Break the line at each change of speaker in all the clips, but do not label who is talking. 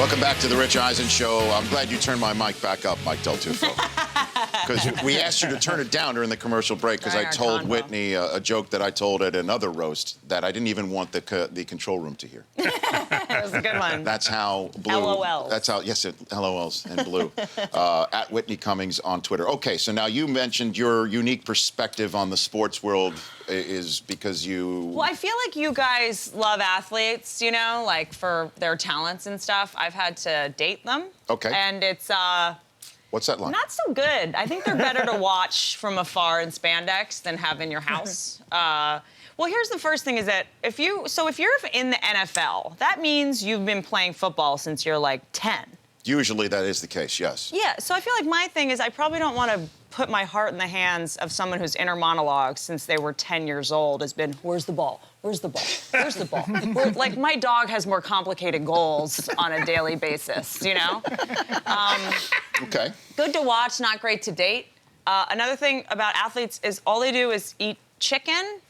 Welcome back to the Rich Eisen Show. I'm glad you turned my mic back up, Mike Del Tufo. Because we asked you to turn it down during the commercial break because I told Whitney a joke that I told at another roast that I didn't even want the control room to hear.
That was a good one.
That's how Blue.
LOLs.
That's how, yes, LOLs and Blue. At Whitney Cummings on Twitter. Okay, so now you mentioned your unique perspective on the sports world is because you...
Well, I feel like you guys love athletes, you know, like for their talents and stuff. I've had to date them.
Okay.
And it's...
What's that like?
Not so good. I think they're better to watch from afar in spandex than have in your house. Well, here's the first thing is that if you're in the NFL, that means you've been playing football since you're like 10.
Usually that is the case, yes.
Yeah, so I feel like my thing is I probably don't want to put my heart in the hands of someone whose inner monologue since they were 10 years old has been, where's the ball? Where's the ball? Where's the ball? Like, my dog has more complicated goals on a daily basis, you know?
Okay.
Good to watch, not great to date. Another thing about athletes is all they do is eat chicken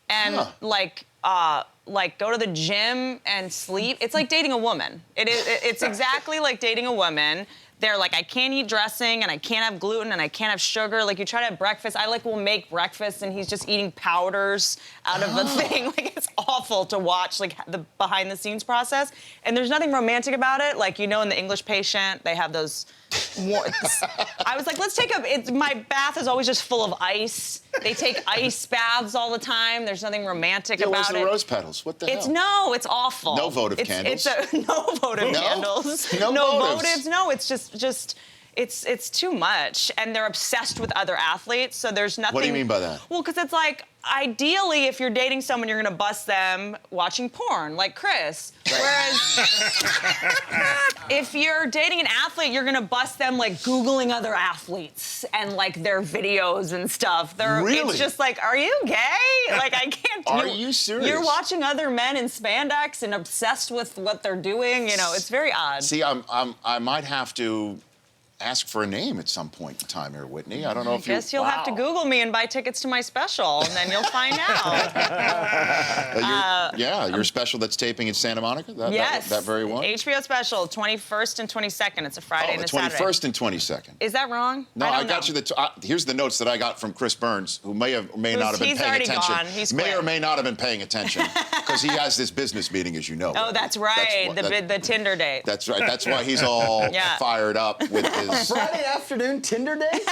and, like, go to the gym and sleep. It's like dating a woman. It's exactly like dating a woman. They're like, I can't eat dressing, and I can't have gluten, and I can't have sugar. Like, you try to have breakfast. I, like, will make breakfast, and he's just eating powders out of the thing. Like, it's awful to watch, like, the behind-the-scenes process. And there's nothing romantic about it. Like, you know, in The English Patient, they have those... I was like, let's take my bath is always just full of ice. They take ice baths all the time. There's nothing romantic about
where's
it.
the rose petals? What the hell?
No, it's awful.
No votive candles?
No votive candles.
No
votives. No, it's just it's too much. And they're obsessed with other athletes, so there's nothing...
What do you mean by that?
Well, because it's like, ideally, if you're dating someone, you're going to bust them watching porn, like Chris. Right. Whereas if you're dating an athlete, you're going to bust them, like, Googling other athletes and, like, their videos and stuff.
Really?
It's just like, are you gay? Like, I can't...
Are you serious?
You're watching other men in spandex and obsessed with what they're doing. You know, it's very odd.
See, I might have to ask for a name at some point in time here, Whitney. I don't know if you...
I guess you'll have to Google me and buy tickets to my special, and then you'll find out.
Your special that's taping in Santa Monica?
Yes.
That very one?
HBO special, 21st and 22nd. It's a Friday and a Saturday.
The 21st and 22nd.
Is that wrong?
No, I got you here's the notes that I got from Chris Burns, who may not have been paying attention.
He's already gone. He's
may
quit.
or may not have been paying attention, because he has this business meeting, as you know.
Oh, that's right. The Tinder date.
That's right. That's why he's all fired up with his...
Friday afternoon Tinder date?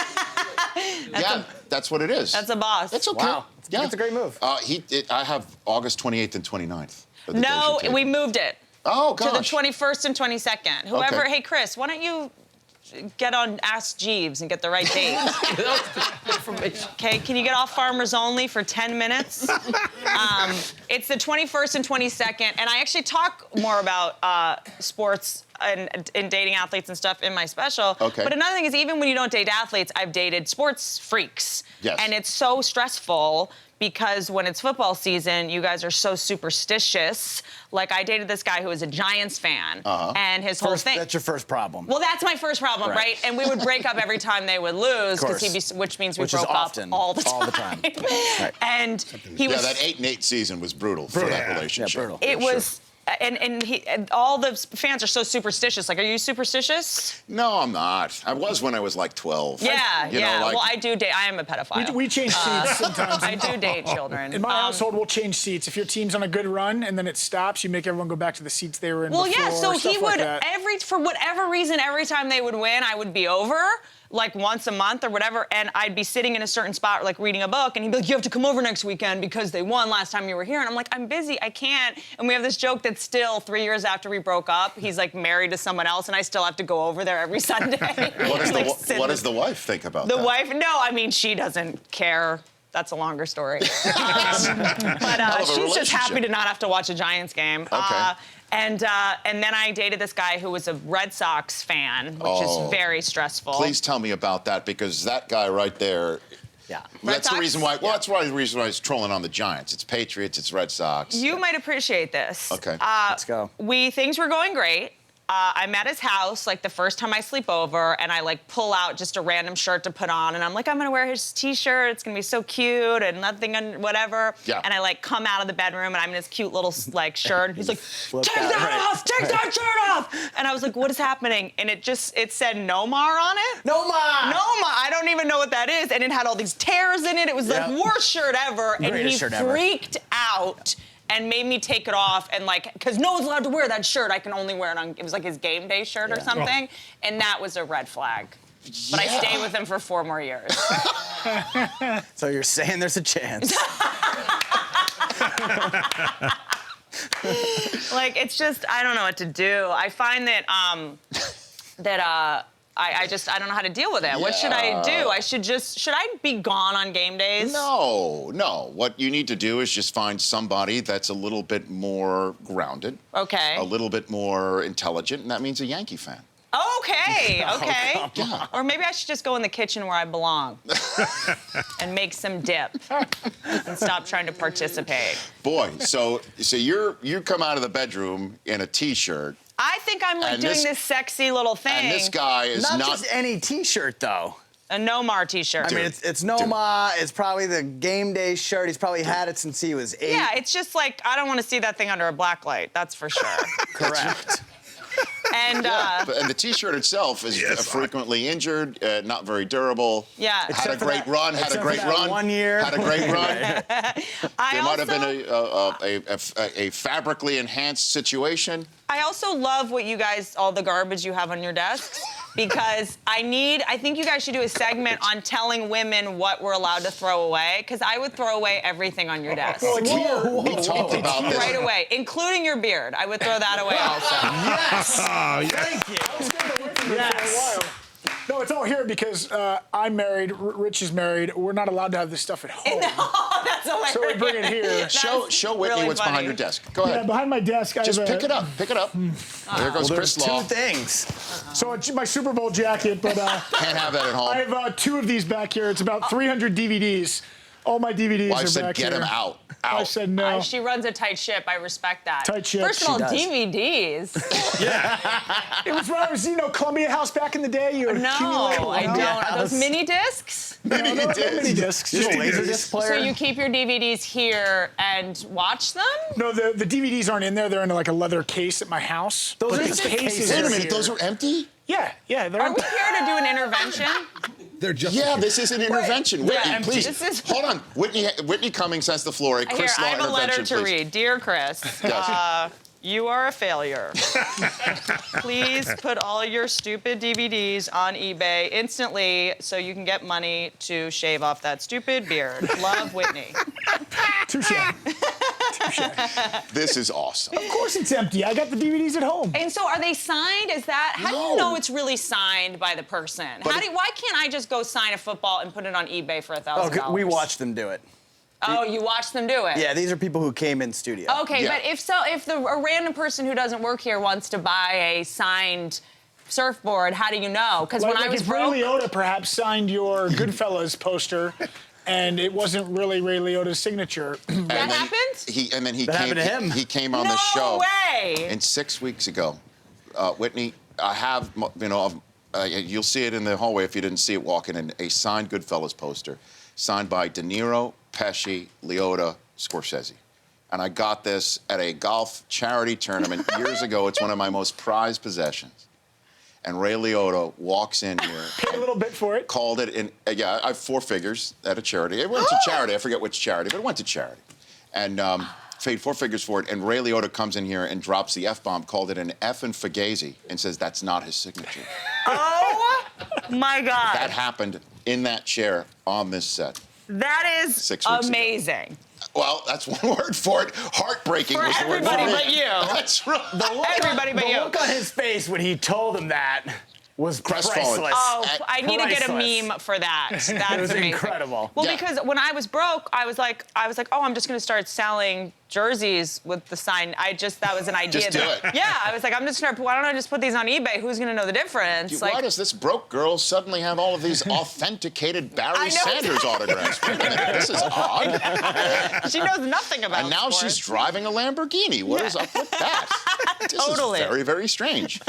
That's what it is.
That's a boss.
That's okay.
Wow. It's a great move.
I have August 28th and 29th.
No, we moved it.
Oh, gosh.
To the 21st and 22nd. Whoever, hey, Chris, why don't you get on Ask Jeeves and get the right date? Okay, can you get off Farmers Only for 10 minutes? It's the 21st and 22nd, and I actually talk more about sports and dating athletes and stuff in my special.
Okay.
But another thing is, even when you don't date athletes, I've dated sports freaks.
Yes.
And it's so stressful because when it's football season, you guys are so superstitious. Like, I dated this guy who was a Giants fan, and his whole thing...
That's your first problem.
Well, that's my first problem, right? And we would break up every time they would lose, which means we broke up all the time.
All the time. Right.
And he was...
Yeah, that 8-8 season was brutal for that relationship.
Yeah, brutal.
It was... And all the fans are so superstitious. Like, are you superstitious?
No, I'm not. I was when I was like 12.
Yeah, well, I do date. I am a pedophile.
We change seats sometimes.
I do date children.
In my household, we'll change seats. If your team's on a good run and then it stops, you make everyone go back to the seats they were in before.
Well, yeah, so he would,
like
for whatever reason, every time they would win, I would be over, like once a month or whatever, and I'd be sitting in a certain spot, like reading a book, and he'd be like, you have to come over next weekend because they won last time you were here. And I'm like, I'm busy, I can't. And we have this joke that still, 3 years after we broke up, he's like married to someone else, and I still have to go over there every Sunday.
What does the wife think about that?
The wife? No, I mean, she doesn't care. That's a longer story. But she's just happy to not have to watch a Giants game.
Okay.
And then I dated this guy who was a Red Sox fan, which is very stressful.
Please tell me about that, because that guy right there...
Yeah.
That's the reason why. Well, that's the reason why he's trolling on the Giants. It's Patriots, it's Red Sox.
You might appreciate this.
Okay.
Let's go.
Things were going great. I'm at his house, like the first time I sleep over, and I like pull out just a random shirt to put on, and I'm like, I'm gonna wear his t-shirt, it's gonna be so cute, and nothing, whatever.
Yeah.
And I like come out of the bedroom, and I'm in this cute little like shirt, and he's like, take
that,
that off, take that shirt off! And I was like, what is happening? And it said Nomar on it.
No, Ma!
Noma, I don't even know what that is, and it had all these tears in it. It was the worst shirt ever, and
Greatest
he
shirt ever.
freaked out and made me take it off, and like, because no one's allowed to wear that shirt. I can only wear it on. It was like his game day shirt or something, and that was a red flag. But I stayed with him for 4 more years.
So you're saying there's a chance.
Like, it's just, I don't know what to do. I find that I don't know how to deal with it. What should I do? Should I be gone on game days?
No. What you need to do is just find somebody that's a little bit more grounded.
Okay.
A little bit more intelligent, and that means a Yankee fan.
Okay.
Yeah.
Or maybe I should just go in the kitchen where I belong and make some dip and stop trying to participate.
Boy, so you come out of the bedroom in a T-shirt.
I think I'm like doing this sexy little thing.
And this guy is
Not just any T-shirt, though.
A Nomar T-shirt.
I mean, it's Noma. It's probably the game day shirt. He's probably had it since he was 8.
Yeah, it's just like, I don't want to see that thing under a black light. That's for sure.
Correct.
And
and the T-shirt itself is frequently injured, not very durable.
Yeah.
Had a
Except for
great
that-
run. Had a
except for
great
that
run.
1 year.
Had a great run.
I
There might have
also-
been a fabrically enhanced situation.
I also love what you guys, all the garbage you have on your desks, because I think you guys should do a segment on telling women what we're allowed to throw away, because I would throw away everything on your desk.
We talked about this.
Right away, including your beard. I would throw that away also.
Thank you.
Yes. No, it's all here because I'm married, Rich is married. We're not allowed to have this stuff at home.
Oh, that's hilarious.
So we bring it here.
Show Whitney
really
what's
funny.
behind your desk. Go
Yeah,
ahead.
behind my desk, I
Just
have
pick it up. Pick it up. There goes
There's
Chris Law.
2 things.
So it's my Super Bowl jacket, but
Can't have that at home.
I have 2 of these back here. It's about 300 DVDs. All my DVDs
Wife
are
said,
back
get
here.
him out.
I
Out.
said no.
She runs a tight ship. I respect that.
Tight ship.
First of all,
She does.
DVDs.
It was when I was, Columbia House back in the day. You would
No,
accumulate
I
them.
don't. Are those mini discs?
Mini
No,
discs.
mini discs.
Just a
Just
laser
DVDs.
disc player.
So you keep your DVDs here and watch them?
No, the DVDs aren't in there. They're in like a leather case at my house.
Those
But
are
the
just
cases
cases.
Wait a
are
minute,
here.
those are empty?
Yeah, they're
Are we
empty.
here to do an intervention?
They're just
Yeah, this is an intervention. Whitney,
empty.
please.
This is-
Hold on. Whitney Cummings has the floor. A
Here,
Chris
I
Law
have a letter
intervention,
to
please.
read. Dear Chris,
Yes.
you are a failure. Please put all your stupid DVDs on eBay instantly so you can get money to shave off that stupid beard. Love, Whitney.
Touche.
This is awesome.
Of course it's empty. I got the DVDs at home.
And so are they signed? Is that, how do you
No.
know it's really signed by the person?
But
Why can't I just go sign a football and put it on eBay for $1,000?
Oh, we watched them do it.
Oh, you watched them do it?
Yeah, these are people who came in studio.
Okay,
Yeah.
but if a random person who doesn't work here wants to buy a signed surfboard, how do you know? Because when I was
if Ray
broke,
Liotta perhaps signed your Goodfellas poster, and it wasn't really Ray Liotta's signature.
that happened?
He
That happened to him.
He came on
No
the show.
way.
And 6 weeks ago, Whitney, I have, you'll see it in the hallway if you didn't see it walking in, a signed Goodfellas poster, signed by De Niro, Pesci, Liotta, Scorsese. And I got this at a golf charity tournament years ago. It's one of my most prized possessions. And Ray Liotta walks in here.
Paid a little bit for it.
Called it in, I have 4 figures at a charity. It went to charity. I forget which charity, but it went to charity. And paid 4 figures for it. And Ray Liotta comes in here and drops the F-bomb, called it an F and Fugazi, and says that's not his signature.
Oh my God.
That happened in that chair on this set.
That is
6 weeks ago.
amazing.
Well, that's one word for it. Heartbreaking
For
was the word for
everybody
it.
but you.
That's right.
Everybody but
the
you.
look on his face when he told him that was
Crestfallen.
priceless.
Oh, I need to get a
Priceless.
meme for that. That's
It was
amazing.
incredible.
Well,
Yeah.
because when I was broke, I was like, oh, I'm just going to start selling jerseys with the sign. That was an idea.
Just do it.
Yeah, I was like, why don't I just put these on eBay? Who's gonna know the difference?
Dude,
like,
why does this broke girl suddenly have all of these authenticated Barry Sanders autographs? Wait a minute, this is odd.
she knows nothing about
And now
sports.
she's driving a Lamborghini. What is up with that? This
Totally.
is very, very strange.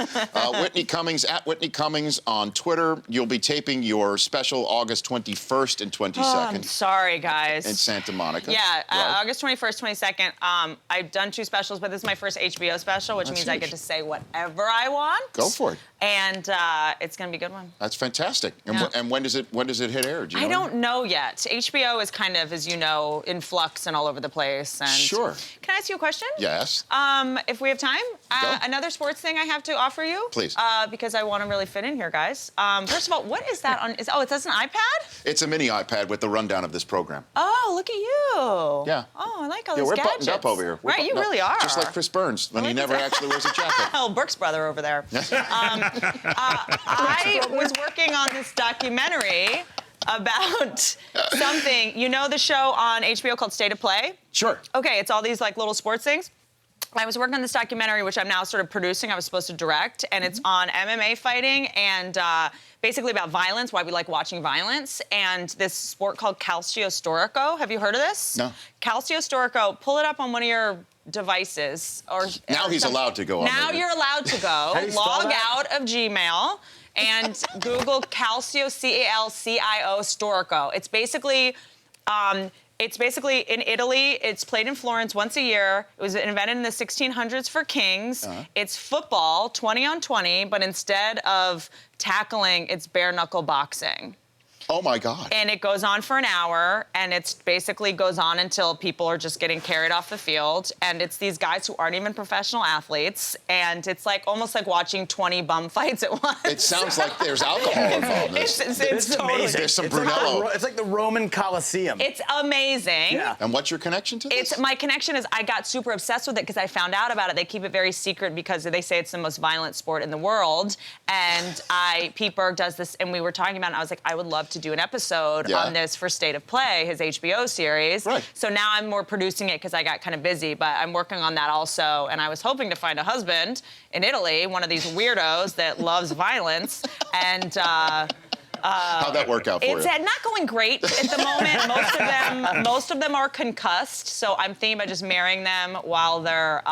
Whitney Cummings, at Whitney Cummings on Twitter. You'll be taping your special August 21st and 22nd.
I'm sorry, guys.
In Santa Monica.
Yeah,
right?
August 21st, 22nd. I've done 2 specials, but this is my first HBO special, which
That's
means I
huge.
get to say whatever I want.
Go for it.
And it's gonna be a good one.
That's fantastic. And,
Yeah.
and when does it hit air? Do you
I
know?
don't know yet. HBO is kind of, as you know, in flux and all over the place. And
Sure.
Can I ask you a question?
Yes.
If we have time,
Go.
another sports thing I have to offer you.
Please.
Because I want to really fit in here, guys. First of all, what is that on? It's an iPad?
It's a mini iPad with the rundown of this program.
Oh, look at you.
Yeah.
Oh, I like all
Yeah,
these
we're
gadgets.
buttoned up over here. We're
Right, you
buttoned up.
really are.
Just like Chris Burns when he never actually wears a jacket.
Oh, Brooks' brother over there. I was working on this documentary about something. You know the show on HBO called State of Play?
Sure.
Okay, it's all these like little sports things. I was working on this documentary, which I'm now sort of producing. I was supposed to direct, and it's on MMA fighting and basically about violence, why we like watching violence, and this sport called Calcio Storico. Have you heard of this?
No.
Calcio Storico, pull it up on one of your devices.
Now he's allowed to go on
Now
there.
you're allowed to go.
do you spell
Log
that?
out of Gmail and Google Calcio, C-A-L-C-I-O, Storico. It's basically in Italy. It's played in Florence once a year. It was invented in the 1600s for kings. It's football, 20 on 20, but instead of tackling, it's bare knuckle boxing.
Oh my God.
And it goes on for an hour, and it's basically goes on until people are just getting carried off the field. And it's these guys who aren't even professional athletes, and it's like almost like watching 20 bum fights at once.
It sounds like there's alcohol involved in this.
It's totally.
amazing.
There's some
It's like
Brunello.
it's like the Roman Colosseum.
It's amazing.
Yeah.
And what's your connection to this?
My connection is I got super obsessed with it because I found out about it. They keep it very secret because they say it's the most violent sport in the world. And Pete Berg does this, and we were talking about it, and I was like, I would love to do an episode on this for State of Play, his HBO series.
Right.
So now I'm more producing it because I got kind of busy, but I'm working on that also. And I was hoping to find a husband in Italy, one of these weirdos that loves violence. And
How'd that work out for
it's
you?
not going great at the moment. Most of them are concussed, so I'm thinking about just marrying them while they're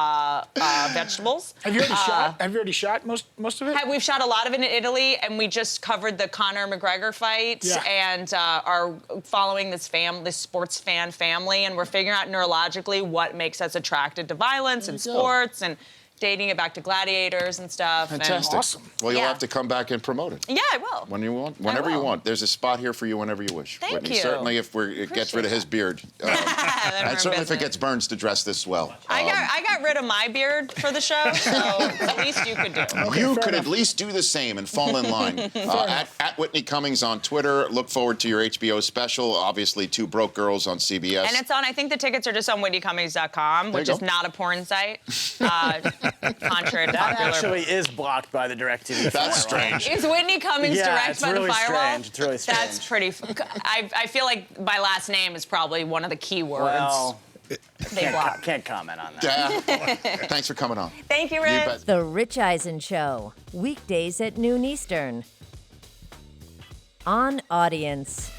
vegetables.
Have you already shot most of it?
We've shot a lot of it in Italy, and we just covered the Conor McGregor fight,
Yeah.
and are following this sports fan family, and we're figuring out neurologically what makes us attracted to violence and
you go.
sports and dating it back to gladiators and stuff.
Fantastic.
And,
Awesome.
Well, you'll
Yeah.
have to come back and promote it.
yeah, I will.
When you want, whenever you
will.
want. There's a spot here for you whenever you wish.
Thank
Whitney.
you.
Certainly, if it gets rid of his beard,
Then we're
and certainly if it
business.
gets Burns to dress this well.
I got rid of my beard for the show, so the least you could do.
You could at least do the same and fall in line. At Whitney Cummings on Twitter. Look forward to your HBO special. Obviously, Two Broke Girls on CBS.
And it's on, I think the tickets are just on WhitneyCummings.com, which
you
is
go.
not a porn site, contrary to
That
popular.
actually is blocked by the DirecTV.
That's
firewall.
strange.
Is Whitney Cummings
Yeah,
direct
it's
by
really
the firewall?
strange. It's really strange.
That's pretty. I feel like my last name is probably one of the key words
Well,
they block.
can't comment on that.
Yeah. Thanks for coming on.
Thank you,
You
Rich.
bet.
The Rich Eisen Show, weekdays at noon Eastern. On Audience.